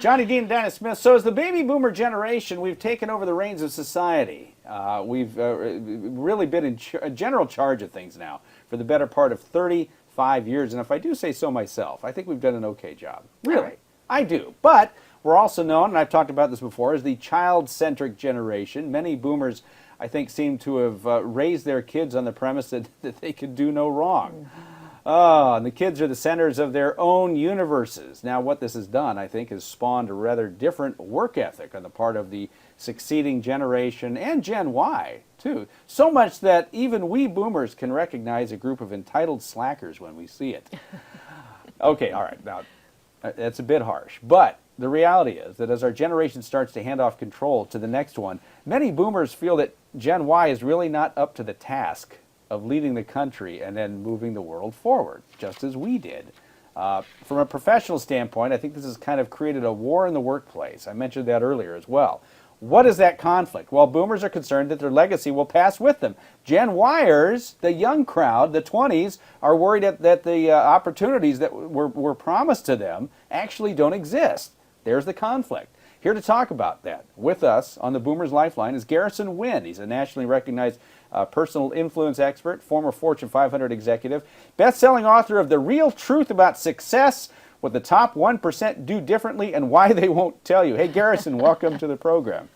Johnny Dean and Dennis Smith. So as the baby boomer generation, we've taken over the reins of society. We've really been in general charge of things now for the better part of 35 years. And if I do say so myself, I think we've done an okay job. Really, Right. I do. But we're also known, and I've talked about this before, as the child-centric generation. Many boomers, I think, seem to have raised their kids on the premise that they could do no wrong. Oh, and the kids are the centers of their own universes. Now, what this has done, I think, has spawned a rather different work ethic on the part of the succeeding generation and Gen Y, too. So much that even we boomers can recognize a group of entitled slackers when we see it. Okay, all right, now, that's a bit harsh. But the reality is that as our generation starts to hand off control to the next one, many boomers feel that Gen Y is really not up to the task of leading the country and then moving the world forward, just as we did. From a professional standpoint, I think this has kind of created a war in the workplace. I mentioned that earlier as well. What is that conflict? Well, boomers are concerned that their legacy will pass with them. Gen Yers, the young crowd, the 20s, are worried that the opportunities that were promised to them actually don't exist. There's the conflict. Here to talk about that with us on the Boomers Lifeline is Garrison Wynn. He's a nationally recognized personal influence expert, former Fortune 500 executive, best-selling author of The Real Truth About Success, What the Top 1% Do Differently and Why They Won't Tell You. Hey, Garrison, welcome to the program.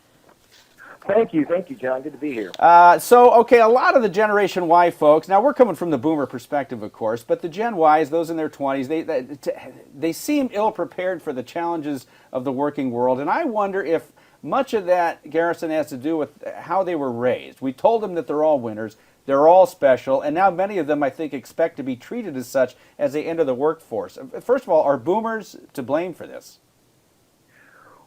Thank you, John. Good to be here. Okay, a lot of the Generation Y folks, now we're coming from the boomer perspective, of course, but the Gen Ys, those in their 20s, they seem ill-prepared for the challenges of the working world, and I wonder if much of that, Garrison, has to do with how they were raised. We told them that they're all winners, they're all special, and now many of them, I think, expect to be treated as such as they enter the workforce. First of all, are boomers to blame for this?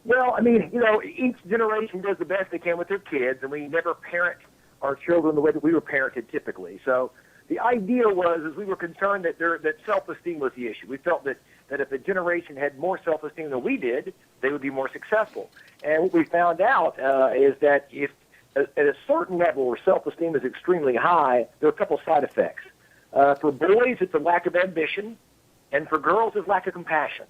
Well, I mean, each generation does the best they can with their kids, and we never parent our children the way that we were parented typically. So the idea was, is we were concerned that self-esteem was the issue. We felt that if a generation had more self-esteem than we did, they would be more successful. And what we found out is that if at a certain level where self-esteem is extremely high, there are a couple side effects. For boys, it's a lack of ambition, and for girls, it's lack of compassion.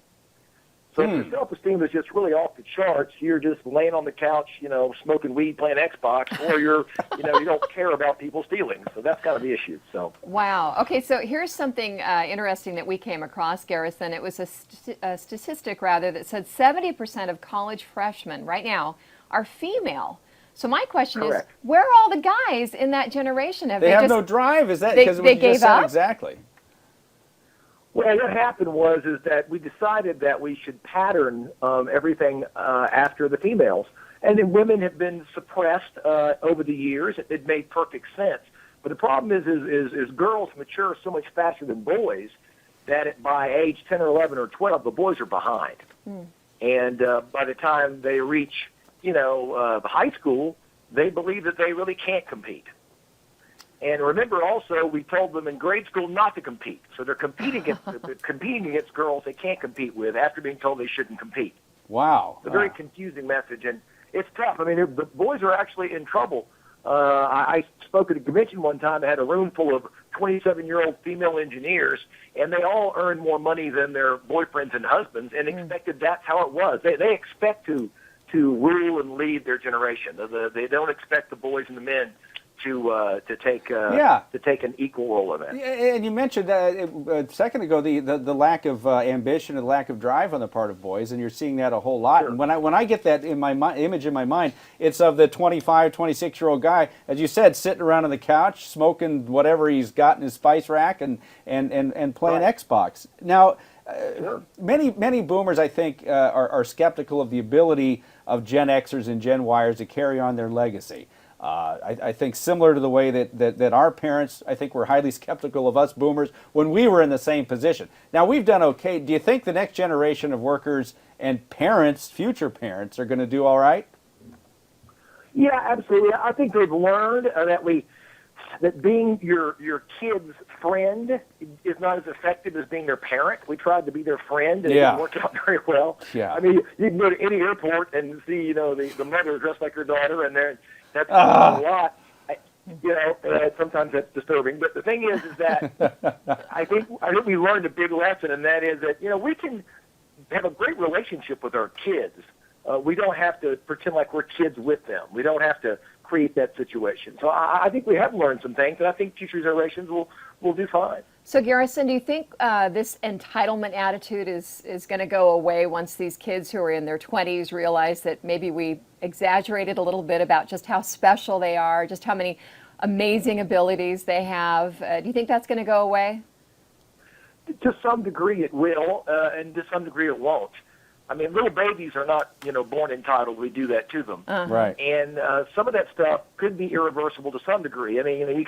So if your self-esteem is just really off the charts, you're just laying on the couch, smoking weed, playing Xbox, or you don't care about people's feelings. So that's kind of the issue. So Wow. Okay, so here's something interesting that we came across, Garrison. It was a statistic, rather, that said 70% of college freshmen right now are female. So my question is, where are all the guys in that generation? They have no drive. Is that because they gave up? Exactly. Well, what happened is that we decided that we should pattern everything after the females. And then women have been suppressed over the years. It made perfect sense. But the problem is girls mature so much faster than boys that by age 10 or 11 or 12, the boys are behind. And by the time they reach, high school, they believe that they really can't compete. And remember, also, we told them in grade school not to compete. So they're competing against girls they can't compete with after being told they shouldn't compete. Wow. It's a very confusing message, and it's tough. I mean, the boys are actually in trouble. I spoke at a convention one time that had a room full of 27-year-old female engineers, and they all earned more money than their boyfriends and husbands, and expected that's how it was. They expect to rule and lead their generation. They don't expect the boys and the men to take an equal role in it. And you mentioned a second ago the lack of ambition and lack of drive on the part of boys, and you're seeing that a whole lot. Sure. And when I get that in my image in my mind, it's of the 25, 26-year-old guy, as you said, sitting around on the couch, smoking whatever he's got in his spice rack, and playing Xbox. Now, many boomers, I think, are skeptical of the ability of Gen Xers and Gen Yers to carry on their legacy. I think similar to the way that our parents, I think, were highly skeptical of us boomers when we were in the same position. Now, we've done okay. Do you think the next generation of workers and parents, future parents, are going to do all right? Yeah, absolutely. I think they've learned that being your kid's friend is not as effective as being their parent. We tried to be their friend, and it didn't work out very well. Yeah. I mean, you can go to any airport and see, the mother dressed like her daughter, and that's a lot. Sometimes that's disturbing. But the thing is that I think we learned a big lesson, and that is that we can have a great relationship with our kids. We don't have to pretend like we're kids with them. We don't have to create that situation. So I think we have learned some things, and I think future generations will do fine. So Garrison, do you think this entitlement attitude is going to go away once these kids who are in their 20s realize that maybe we exaggerated a little bit about just how special they are, just how many amazing abilities they have? Do you think that's going to go away? To some degree it will, and to some degree it won't. I mean, little babies are not, born entitled. We do that to them. Right. And some of that stuff could be irreversible to some degree. I mean,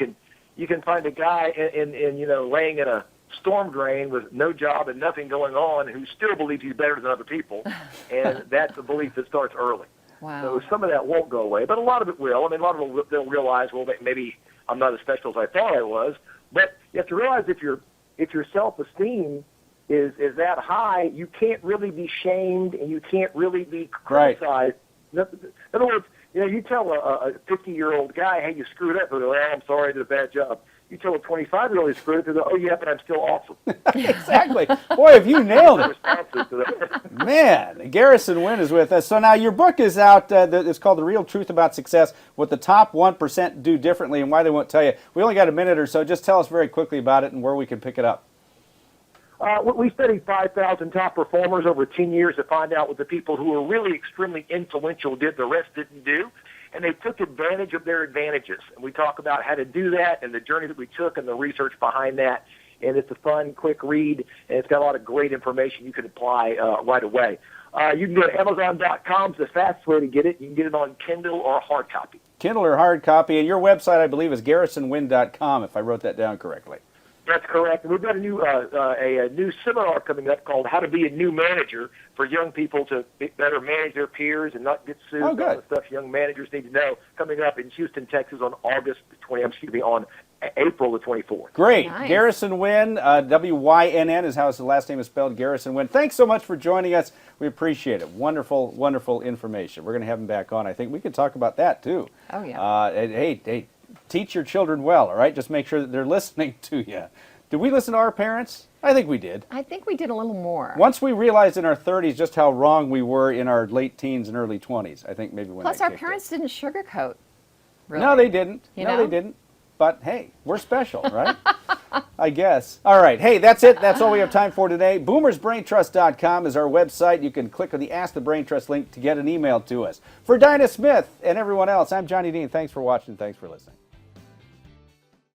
you can find a guy in laying in a storm drain with no job and nothing going on who still believes he's better than other people, and that's a belief that starts early. Wow. So some of that won't go away, but a lot of it will. I mean, a lot of it they'll realize, well, maybe I'm not as special as I thought I was. But you have to realize if your self-esteem is that high, you can't really be shamed and you can't really be criticized. Right. In other words, you tell a 50-year-old guy, hey, you screwed up, and I'm sorry, I did a bad job. You tell a 25-year-old you screwed up, and oh, yeah, but I'm still awesome. Exactly. Boy, have you nailed it. Man, Garrison Wynn is with us. So now your book is out. It's called The Real Truth About Success, What the Top 1% Do Differently and Why They Won't Tell You. We only got a minute or so. Just tell us very quickly about it and where we can pick it up. We studied 5,000 top performers over 10 years to find out what the people who were really extremely influential did, the rest didn't do. And they took advantage of their advantages. And we talk about how to do that and the journey that we took and the research behind that. And it's a fun, quick read, and it's got a lot of great information you can apply right away. You can go to Amazon.com. It's the fastest way to get it. You can get it on Kindle or hard copy. Kindle or hard copy. And your website, I believe, is GarrisonWynn.com, if I wrote that down correctly. That's correct. We've got a new seminar coming up called How to Be a New Manager for young people to better manage their peers and not get sued. Oh, good. All the stuff young managers need to know. Coming up in Houston, Texas on on April the 24th. Great. Nice. Garrison Wynn, W-Y-N-N is how his last name is spelled, Garrison Wynn. Thanks so much for joining us. We appreciate it. Wonderful, wonderful information. We're going to have him back on. I think we could talk about that, too. Oh, yeah. Hey, teach your children well, all right? Just make sure that they're listening to you. Did we listen to our parents? I think we did. I think we did a little more. Once we realized in our 30s just how wrong we were in our late teens and early 20s, I think maybe when Plus, that our kicked parents in. didn't sugarcoat. Really. No, they didn't. You no, know? they didn't. But, hey, we're special, right? I guess. All right. Hey, that's it. That's all we have time for today. BoomersBrainTrust.com is our website. You can click on the Ask the Brain Trust link to get an email to us. For Dinah Smith and everyone else, I'm Johnny Dean. Thanks for watching. Thanks for listening.